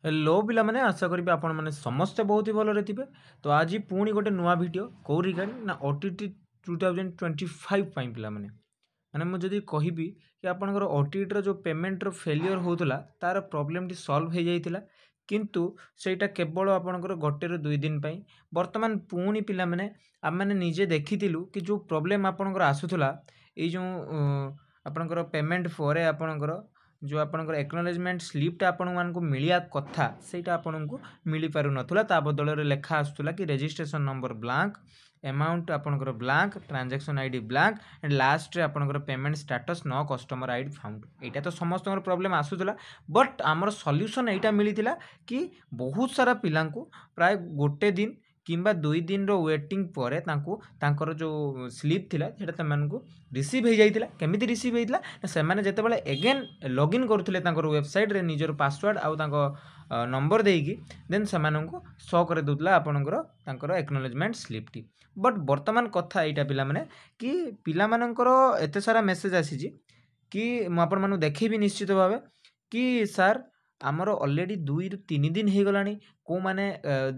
Hello पिला माने आशा करी आपण माने समस्ते बहुत ही भलरे थिबे। तो आज पुणी गोटे नुआ वीडियो कौ रिगार्डिंग ना ओटीटी 2025 पाई पिला माने माने मु जदी कहिबी कि आपनकर ओटीटी रो जो पेमेंट रो फेलियर होतला तार प्रॉब्लम टी सॉल्व हो जाइतिला, किंतु सेटा केवल आपनकर गोटे रो 2 दिन पाई। वर्तमान पुणी पिला माने आ माने निजे देखितिलु कि जो प्रॉब्लम आपनकर आसुतला ए जो आपनकर पेमेंट फॉरे आपनकर जो आपनकर एक्नॉलेजमेंट स्लिपटा आपण मानकु मिलिया कथा सेटा आपनकु मिली पारु नथुला। ता बदल रे लेखा आसुतला कि रजिस्ट्रेशन नंबर ब्लैंक, अमाउंट आपनकर blank, transaction ID blank and last रे आपनकर payment status no customer ID found. एटा तो समस्तଙ୍କର प्रॉब्लम आसुतला, बट हमर सॉल्यूशन एटा मिलितिला कि बहुत सारा पिलांकु प्राय गोटे दिन किंबा 2 दिन रो वेटिंग परे तांकु तांकर जो स्लिप थिला सेटा तमनकु रिसीव हो जाइतिला। केमिति रिसीव होइतिला से माने जते बेले अगेन लॉगिन करथिले तांकर वेबसाइट रे निजर पासवर्ड आउ तांको नंबर देकी देन सेमानंकु शो करे दुतला आपनकर तांकर एक्नॉलेजमेंट स्लिप टी। बट वर्तमान कथा एटा पिला माने कि पिला मानकर एते सारा मेसेज आसीजी कि म आपन मानु देखैबी निश्चित भाबे कि सर आमर ऑलरेडी 2 रु 3 दिन हो गलानी को माने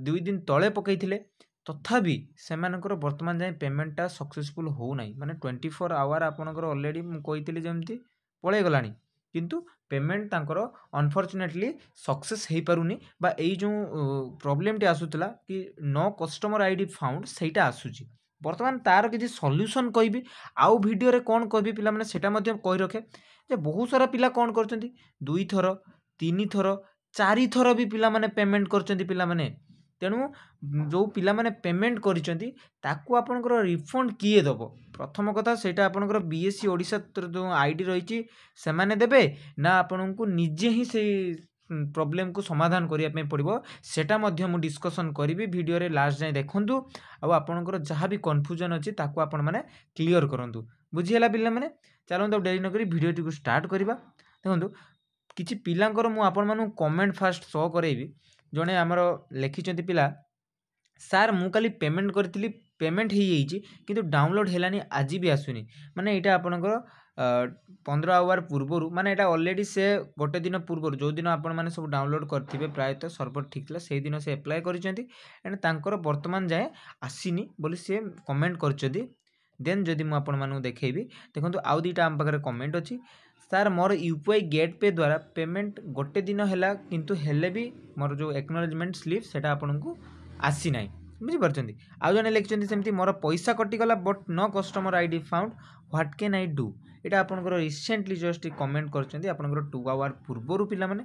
2 दिन तळे पकैथिले तथापि सेमानकर वर्तमान जाय पेमेंटटा सक्सेसफुल हो नाही। माने 24 आवर आपनकर ऑलरेडी मु कहिथिले जेमति पळे गलानी, किंतु पेमेंट तांकर अनफॉर्चुनेटली सक्सेस हेई पारुनी बा एई जो प्रॉब्लम टी आसुतला कि नो कस्टमर आईडी फाउंड सेटा आसुची। वर्तमान तार किछि सॉल्यूशन कहबी आउ वीडियो रे कोन कहबी पिला माने सेटा मध्ये कहि रखे जे बहुत सारा पिला कोन करचंती 2 थर 3 थर 4 थर भी पिला माने पेमेंट करचंती पिला माने। तेणु जो पिला माने पेमेंट करिचंती ताकू आपनकर रिफंड किए दबो प्रथम कथा सेटा आपनकर बीएससी ओडिसा जो आईडी रहिची से माने देबे ना आपनकु निजे ही से प्रॉब्लम को समाधान करिया पे पड़िबो सेटा मध्ये मु डिस्कशन करिवि वीडियो रे लास्ट जाय देखंतु आ आपनकर जहा भी कंफ्यूजन अछि ताकू आपन माने क्लियर करंतु। बुझी हला पिला माने चलंतु डेरी न करी वीडियो टी को स्टार्ट करिबा। देखंतु किछि पिलांकर मु आपन मानु कमेंट फास्ट शो करेबी। जने हमर लेखिचंती पिला सर मु काली पेमेंट करथिली पेमेंट हो जाइए किंतु डाउनलोड हेलानी आज भी आसुनी। माने एटा आपनकर 15 आवर पूर्वर माने एटा ऑलरेडी से गोटे दिन पूर्वर जो दिन आपण माने सब डाउनलोड करथिबे प्रायतः सर्वर ठीक थिला से दिन से अप्लाई करिसेंती एंड तांकर वर्तमान जाय आसीनी बोली से कमेंट करचदी। देन जदि मु आपण मानु देखैबी देखंतु आउ दीटा हम पाखरे कमेंट अछि सर मोर यूपीआई गेट पे द्वारा पेमेंट गोटे दिन हैला किंतु हेले भी मोर जो एक्नॉलेजमेंट स्लिप सेटा आपनकु आसी नाही। बुझी परचंदी आउ जने लिखचंदी सेमती मोर पैसा कटि गला but no customer ID found what can I do. एटा आपनकर रिसेंटली जस्ट कमेंट करचंदी आपनकर 2 आवर पूर्वरु पिला माने।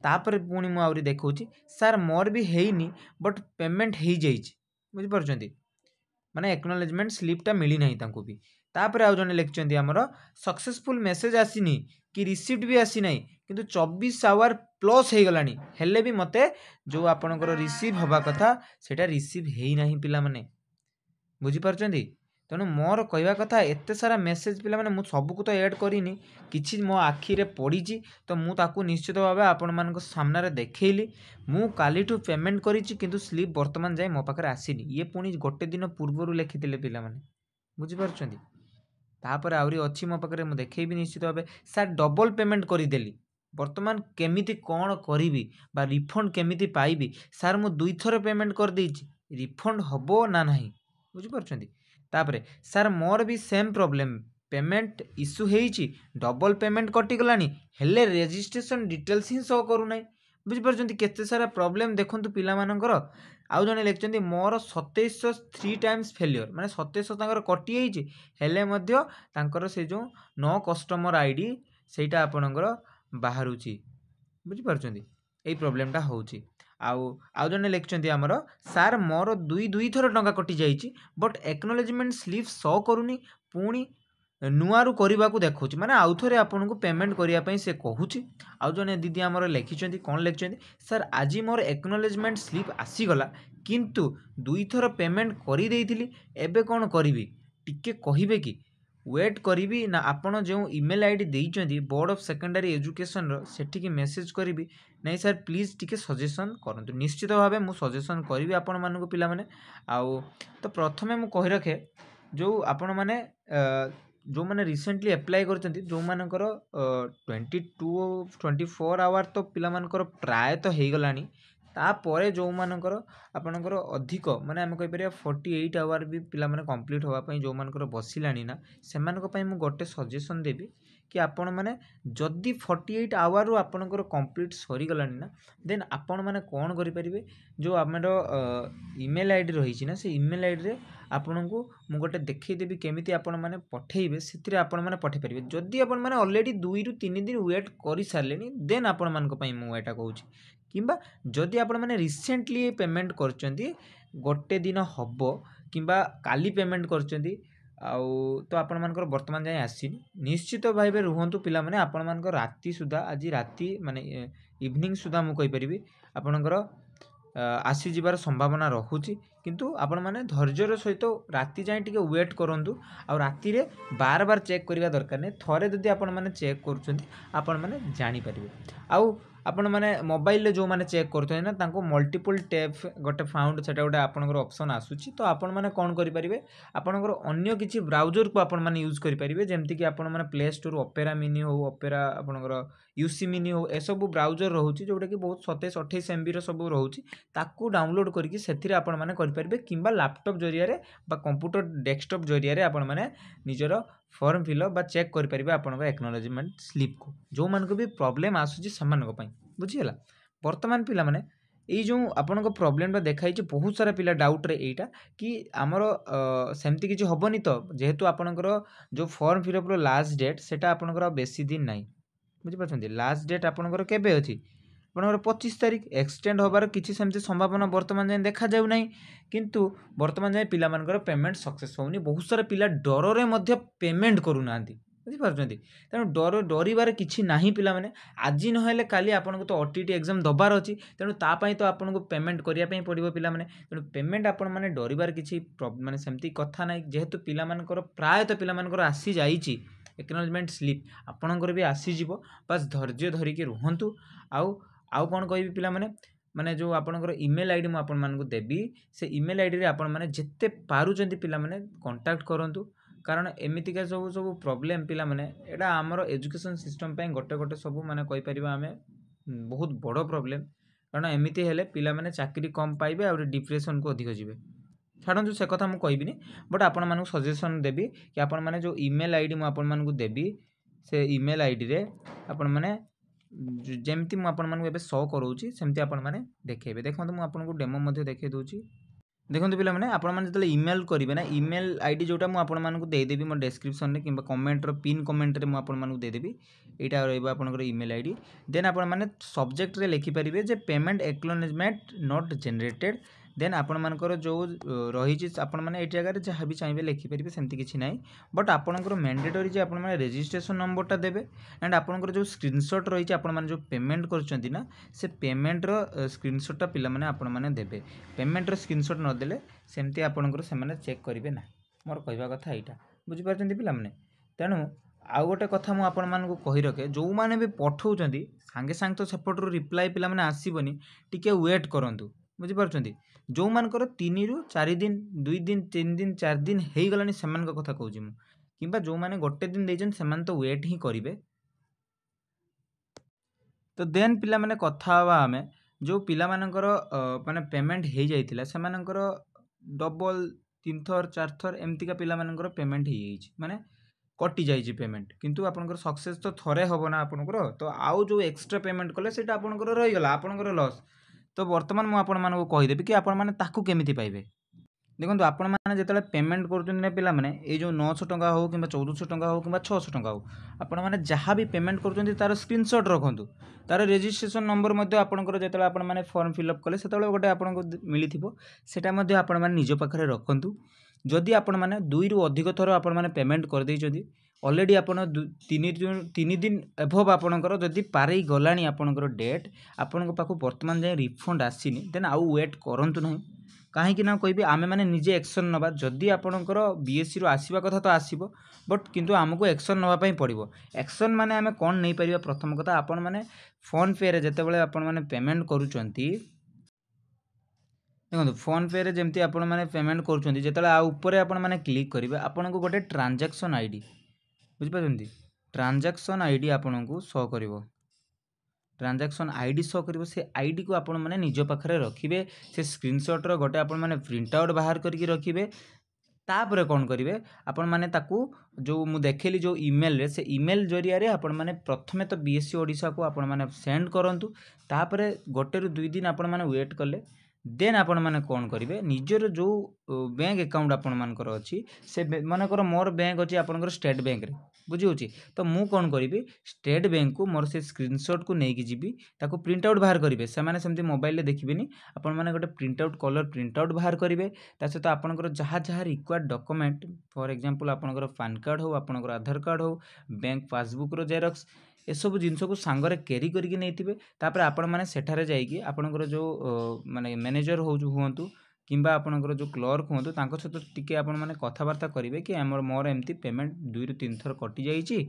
तापर पुणी मु आउरी देखौची सर मोर भी हेइनी बट पेमेंट हेइ जाइछि। बुझी परचंदी माने एक्नॉलेजमेंट स्लिपटा मिली नाही तांको भी। तापर आउ जने लिखचंदी हमर सक्सेसफुल मेसेज आसीनी कि रिसीव्ड भी आसी नाही किंतु 24 आवर प्लस हे गलानी हेले भी मते जो आपनकर रिसीव होबा कथा सेटा रिसीव हेइ नाही पिला माने। बुझी परचंदी तेणु मोर कहवा कथा एते सारा मेसेज पिला माने मु सबको तो ऐड करिनी किछि मो आखि रे पड़ीची तो मु ताकू निश्चित भाबे आपण मानक सामने रे देखैली। मु काली टू पेमेंट करिछि किंतु स्लिप वर्तमान जाय मो पाखरे आसीनी ये पुनी गोटे दिन पूर्वरु लेखितिले पिला माने। बुझी परचंदी तापर आउरी अछि मो पाखरे मु देखैबी निश्चित भाबे सर डबल पेमेंट करि देली वर्तमान केमिति कोन करिवि बा रिफंड केमिति पाइबी सर मु 2 थर पेमेंट कर देछि रिफंड हबो ना नाही। बुझी परचंदी तापरे सर मोर भी सेम प्रॉब्लम पेमेंट इश्यू हेइची डबल पेमेंट कटि गलानी हेले रजिस्ट्रेशन डिटेल्स ही शो करू नाही। बुझी परचंदी केते सारा प्रॉब्लम देखंतु पिला मानकर। आउ जने लेखचंदी मोर 2700 3 टाइम्स फेलियर माने 2700 तांकर कटि हेइची हेले मध्य तांकर से जो नो कस्टमर आईडी सेटा आपनकर बाहरुची। बुझी परचंदी एई प्रॉब्लमटा होउची। आउ जने लेखचंदी हमर सर मोर 2 थर टंका कटि जाइची बट एक्नॉलेजमेंट स्लिप शो करूनी पुणी नुआरु करबा को देखौची माने आउ थरे आपनको पेमेंट करिया पई से कहूची। आउ जने दीदी हमर लेखिचंदी कोन लेखचंदी सर आजी मोर एक्नॉलेजमेंट स्लिप आसी गला किंतु 2 थर पेमेंट करि देइथिली एबे कोन करिवि टिके कहिबे कि वेट करिवि ना आपण जो ईमेल आईडी देइचंदी बोर्ड ऑफ सेकेंडरी एजुकेशन रो सेठी की मेसेज करिवि नहीं सर प्लीज टिके सजेशन करंतु। निश्चित भाबे मु सजेशन करिवि आपण मानकु पिला माने। आउ तो प्रथमे मु कहि रखे जो आपण माने जो मैंने रिसेंटली अप्लाई करछन्ती जो मानकर 22-24 आवर तो पिला मानकर प्राय तो हो गलानी तापर जो मानकर आपणकर अधिक माने आम कहि परिया 48 आवर भी पिला माने कंप्लीट होवा पई जो मानकर बसिलानी ना सेमानक पई मु गोटे सजेशन देबी कि आपण माने जदि 48 आवर रु आपणकर कंप्लीट सरी गलानी ना देन आपण माने कोन करि परिबे जो आमर ईमेल आईडी रही ना से ईमेल आईडी रे आपको मु गोटे देखईदेवी केमी आपण मैंने पठेबे से आपण मैंने पठे पारे जदि आपण मैंने अलरेडी 2 ରୁ 3 दिन वेट कर सारे देन आपण मानी मुझा कहूँ कि जदि आपण मैंने रिसेंटली पेमेंट कर गोटे दिन हम कि काली पेमेंट कर तो आपण मानकर वर्तमान जाए आसीनी निश्चित भाव रुहतु पिला माने आपण मानकर राति सुधा आज राति माने इवनिंग सुधा मु कहि परिबी आपणकर आसी जिबार संभावना रहुची किंतु आपण माने धैर्यर सहित राति जाए टिके वेट करंतु आ राति रे बार बार चेक करबा दरकार नै थरे जदि आपण माने चेक करूछंती आपण माने जानि परिबे आउ आपण माने मोबाइल रे जो माने चेक करथै ना तांको मल्टीपल टैप गोटे फाउंड सेटा गोटे आपनकर ऑप्शन आसुची तो आपण माने कोन करि परिबे आपनकर अन्य किछि ब्राउजर को आपण माने यूज करि परिबे जेमति कि आपण माने प्ले स्टोर ओपेरा मिनी हो ओपेरा आपनकर यूसी मिनी हो ए सब ब्राउजर रहउची जोटा कि बहुत 27-28 एमबी रो सब रहउची ताकू डाउनलोड करके सेथिरे आपण माने करि परिबे किंबा लैपटॉप जरिया रे बा कंप्यूटर डेस्कटॉप जरिया रे आपण माने निजर फॉर्म फिलअप बा चेक करि परिबे आपनकर एक्नॉलेजमेंट स्लिप को जो मान को भी प्रॉब्लम आसुची समान को पई बुझियला वर्तमान पिला माने एई जो आपनको प्रॉब्लम टा देखाई बहुत सारा पिला डाउट रे एटा कि आमर सेमती किछि हबनी तो जेहेतु आपनकर जो फॉर्म फिलअप रो लास्ट डेट सेटा आपनकर बेसी दिन नाही बुझि पाछन्ती लास्ट डेट आपनकर केबे अछि आपनकर 25 तारिख एक्सटेंड होबार किछि सेमती संभावना वर्तमान जाय देखा जाउ नाही किंतु वर्तमान जाय पिला मानकर पेमेंट सक्सेस होउनी बहुत सारा पिला डर रे मध्य पेमेंट करू नांती बुझि पाछन्ती तेणु डरिबार किछि नाही पिला माने आज नहेले काली आपनको तो ओटीटी एग्जाम दबार अछि तेणु ता पई तो आपनको पेमेंट करिया पई पड़िबो पिला माने तेणु पेमेंट आपण माने डरिबार किछि माने सेमती कथा नाही जेहेतु पिला मानकर प्राय तो पिला मानकर आसी जाईची एक्नॉलेजमेंट स्लिप आपणकर भी आसी जिवो बस धैर्य धरिके रुहंतु आउ कोन कहबी पिला माने माने जो आपणकर ईमेल आईडी मु आपण मानकु देबी से ईमेल आईडी रे आपण माने जत्ते पारुचंती पिला माने कांटेक्ट करंतु कारण एमितिका सब सब प्रॉब्लम पिला माने एटा हमर एजुकेशन सिस्टम पे गोटे गोटे सब माने कहि परिबा हमें बहुत बड़ प्रॉब्लम कारण एमिति हेले पिला माने चाकरी कम पाइबे और डिप्रेशन को अधिक जिवे छाड़ू से कथा मुझे कहबिनी बट आपण मानू सजेशन देबी कि आपण माने जो ईमेल आईडी मु आपण मानकु देबी से ईमेल आईडी रे आपण माने जेमती मु आपण मानकु एबे शो करूची सेमती आपण माने देखेबे देखंतु मु आपनको डेमो मध्ये देखे दोची देखो पिला मैंने आपण मैंने जो ईमेल करेंगे ना ईमेल आईडी जोटा मुझे देदेवी मो डिस्क्रिप्शन में कि कमेंट पिन कमेंट रे मुझे देदेवी यहाँ रहा ईमेल आईडी देन आपण मैंने सब्जेक्ट रे लिखिपारे जे payment acknowledgement not generated then आपण मानकर जो रही आपण मैंने ये जगह जहाँ भी चाहिए लिखिपारे सेमती किसी ना बट आपंकर मैंडेटरी जे आपण मैंने रजिस्ट्रेशन नंबरटा देवे एंड आपंकर जो स्क्रीनशॉट रही आपण मैंने जो पेमेंट करछंती ना से पेमेंट रो स्क्रीनशॉटा पिला माने आपण मैंने देवे पेमेंट रो स्क्रीनशॉट न देले सेमती आपंकर से चेक करेंगे ना मोर कहवा कथा यहाँ बुझीपार पिला माने तेणु आउ गोटे कथा मुझे आपण मानक कही रखे जो मैंने भी पठाऊँ सांगे सांगे तो सेपटू रिप्लाई पिला माने आसीबनी टिके वेट करंतु बुझीपार जो मानकर 3 ରୁ 4 दिन 2 दिन 3 दिन 4 दिन हो गलानी सेमान कथा कहूँ कि जो मैंने गोटे दिन देजन सेमान तो वेट ही करेंगे तो देन पिला माने कथा हवा आमे जो पिला मानकर माने पेमेंट हो जाइतिला सेमानकर डबल 3 थर 4 थर एमती का पिला मानकर पेमेंट हो जाइछि माने कटि जाइछि पेमेंट किंतु आपनकर सक्सेस तो थरे हबो ना आपनकर तो आउ जो एक्स्ट्रा पेमेंट कले सेटा आपनकर रहि गला आपनकर लॉस तो वर्तमान मु आपण मानक कहिदेबी कि आपण माने ताकू केमिति पाइबे देखो आपण मैंने जो पेमेंट कर पिला माने ये जो 900 टंका हो कि 1400 टंका हो कि 600 टंका हो आपण मैंने जहाँ भी पेमेंट कर तार स्क्रीनशॉट रखु तार रजिस्ट्रेशन नंबर आपंकर जो आप फॉर्म फिलअप कले से गोटे आपको मिली सेटा आपण मैंने निज पाखे रखु जदि आपण मैंने 2 ରୁ अधिक थर आपण मैंने पेमेंट कर देइछथि ऑलरेडी आपण 3 दिन एभव आपणकर जदि पारे गलानी आपणकर डेट आपण पाखु वर्तमान जाए रिफंड आसीनी देन आउ वेट करंतु नहीं कहीं ना कहबी आमे माने निजे एक्शन नबा जदि आपणकर बीएससी रो आसीबा कथा तो आसीबो बट किंतु आमको एक्शन नबा पई पड़िबो एक्शन माने आमे कोन नै परिबा प्रथम कथा आपण माने फोन पे रे जते बेले आपण माने पेमेंट करूचंती देखो फोन पे रे जेमती आपण माने पेमेंट करूचंती जेतले आ ऊपर आपण माने क्लिक करिवे आपण को गोटे ट्रांजैक्शन आईडी बुझिपारछन्ती ट्रांजैक्शन आईडी आपनको शो करिवो ट्रांजैक्शन आईडी शो करिवो से आईडी को आपण माने निज पाखरे रखिबे से स्क्रीनशॉट रो गोटे आपण माने प्रिंट आउट बाहर करके रखिबे तापर कौन करेंगे आपण मैंने जो मु देखली जो ईमेल रे से ईमेल जरिया रे आपण मैंने प्रथमे तो बीएससी ओडिशा को आपण मैंने सेंड करंतु तापर गोटे रु 2 दिन आपण मैंने वेट कले देन आपण मैंने कौन करेंगे निजर जो बैंक अकाउंट आपण मानकर अच्छी से मानकर मोर बैंक अच्छी आपंकर स्टेट बैंक रे बुझी तो मु कौन करी स्टेट बैंक को मोर से स्क्रीनशॉट को लेकिन जीवी ताको प्रिंट आउट बाहर करेंगे से सेमती मोबाइल देखिए आपण मैंने गोटे print out colour print out बाहर करेंगे सहित आपंकर जहाँ जहाँ रिक्वायर्ड डॉक्यूमेंट फॉर एग्जांपल आपंकर पैन कार्ड हो आपंकर आधार कार्ड हो बैंक पासबुक रो जेरॉक्स एसबू जिनस को सांगरे कैरी करके नहीं तापर आपण मैंने सेठारे जाइए आपंकर जो माने मैनेजर हूँ किंबा आपंकर जो क्लर्क हूँ सहित टिके आपण मैंने कथबार्ता करेंगे कि मोर एमती पेमेंट 2 ରୁ 3 थर कटि जाइए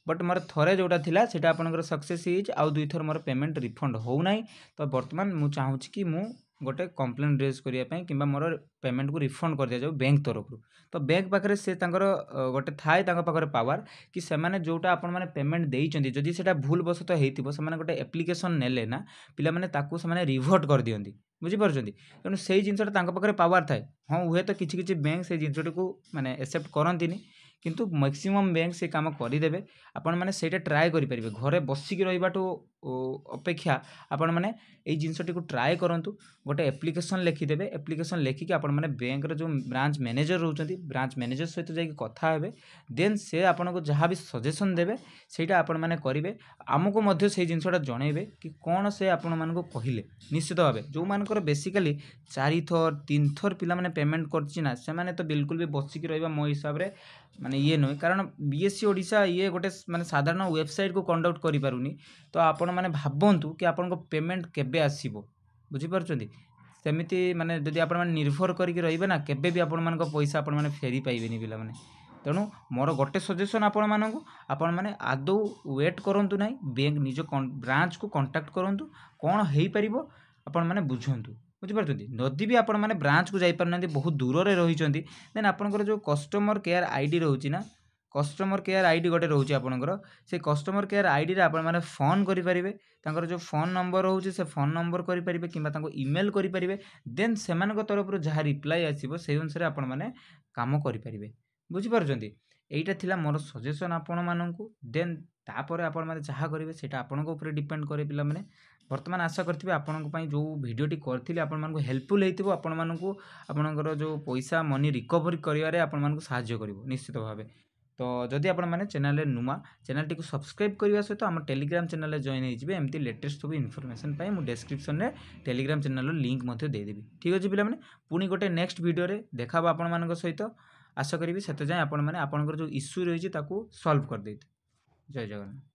बट मोर थरे जोटा थिला सेटा आपंकर सक्सेस आउ 2 थर मोर पेमेंट रिफंड होना तो बर्तमान मु चाहूँ कि मु गोटे कंप्लेन रेज करने कि मोर पेमेंट को रिफंड कर दिया जाऊ बैंक तरफ तो बैंक पाखे से गोटे थाए पाखे पावर कि से जोटा आपण मैंने पेमेंट देइचंदी जदि सेटा भूल बसत होइतिबो से गोटे एप्लिकेशन नेले ना पिला माने ताकू से रिभर्ट कर दियंती बुझीपार्छन्ती तेणु से जिनसा पाखे पावर थाए हाँ हुए तो किसी बैंक से जिनटी को माने एक्सेप्ट करंतिनी किंतु मैक्सिमम बैंक से काम करदेवे आपण मैंने से ट्राए करेंगे घरे बसिक रही अपेक्षा आपण मैंने ये जिनटी को ट्राए करूँ गोटे एप्लिकेशन लिखिदेवे एप्लिकेशन लिखिकी आपण मैंने बैंक जो ब्रांच मैनेजर रोचंती ब्रांच मैनेजर सहित जाकि कथा हेबे देन से आपको जहाँ भी सजेशन देवे सेटा आपण मैंने करेंगे आमको मध्य से जिनसा जनइबे कि कौन से आपण मानको कहले निश्चित भाव जो मानकर बेसिकली 4 थर 3 थर पिला माने पेमेंट करना से तो बिल्कुल भी बसिक रहा मो हिसाब से माने ये नुहे कारण बीएससी ओडिशा ये गोटे माने साधारण वेबसाइट को कंडक्ट करि पारुनी तो आपण माने भाबंतु कि आपन पेमेंट केबे आसीबो बुझीपारछन्ती सेमिति माने जदि आपण माने निर्भर करके रहिबे ना केबे भी आपण मानको पैसा आपण माने फेरी पाइबेनी पिला माने तेणु मोर गोटे सजेसन आपण माने आदौ वेट करंतु नाही बैंक निज ब्रांच को कांटेक्ट करंतु कोन हेई परिबो आपण माने बुझंतु बुझीपारछन्ती नदी भी आपण माने ब्रांच को जाई पारनांती बहुत दूर रे रहिचंती देन आपनकर जो कस्टमर केयर आईडी रहउची ना कस्टमर केयर आईडी गोटे रोचे आपंकर से कस्टमर केयर आईडी आपण मैंने फोन करेंगे जो फोन नंबर रोचे से फोन नंबर करेंगे कि ईमेल करेंगे देन से तरफ जहाँ रिप्लाई आसो से अनुसार आपण मैंने काम करेंगे बुझीपारछन्ती एटा थिला मोर सजेसन आपण माननकु देन तापर आपण माने जहाँ करेंगे सेटा आपनक ऊपर डिपेंड करे पिला माने वर्तमान आशा करथिबे आपनक पई जो वीडियोटी करथिले आपण मानकु हेल्पफुल हेतिबो आपण मानकु आपनकर जो पैसा मनी रिकवरी करिवारे आपण मानकु सहाय्य करिवो निश्चित भावे तो जदि आपण माने चैनल रे नुमा चैनल टी को सब्सक्राइब करबा सहित हम टेलीग्राम चैनल रे जॉइन हो जिवे एमती लेटेस्ट सब इन्फॉर्मेशन पाई मु डिस्क्रिप्शन रे टेलीग्राम चैनल रो लिंक मध्ये दे देबी ठीक अछि पिला माने पुनी गोटे नेक्स्ट वीडियो रे देखाबो आपण मानक सहित आशा करिवि सेते जाय आपण माने आपनकर जो इश्यू रही ताकू सॉल्व कर देते जय जगन्नाथ।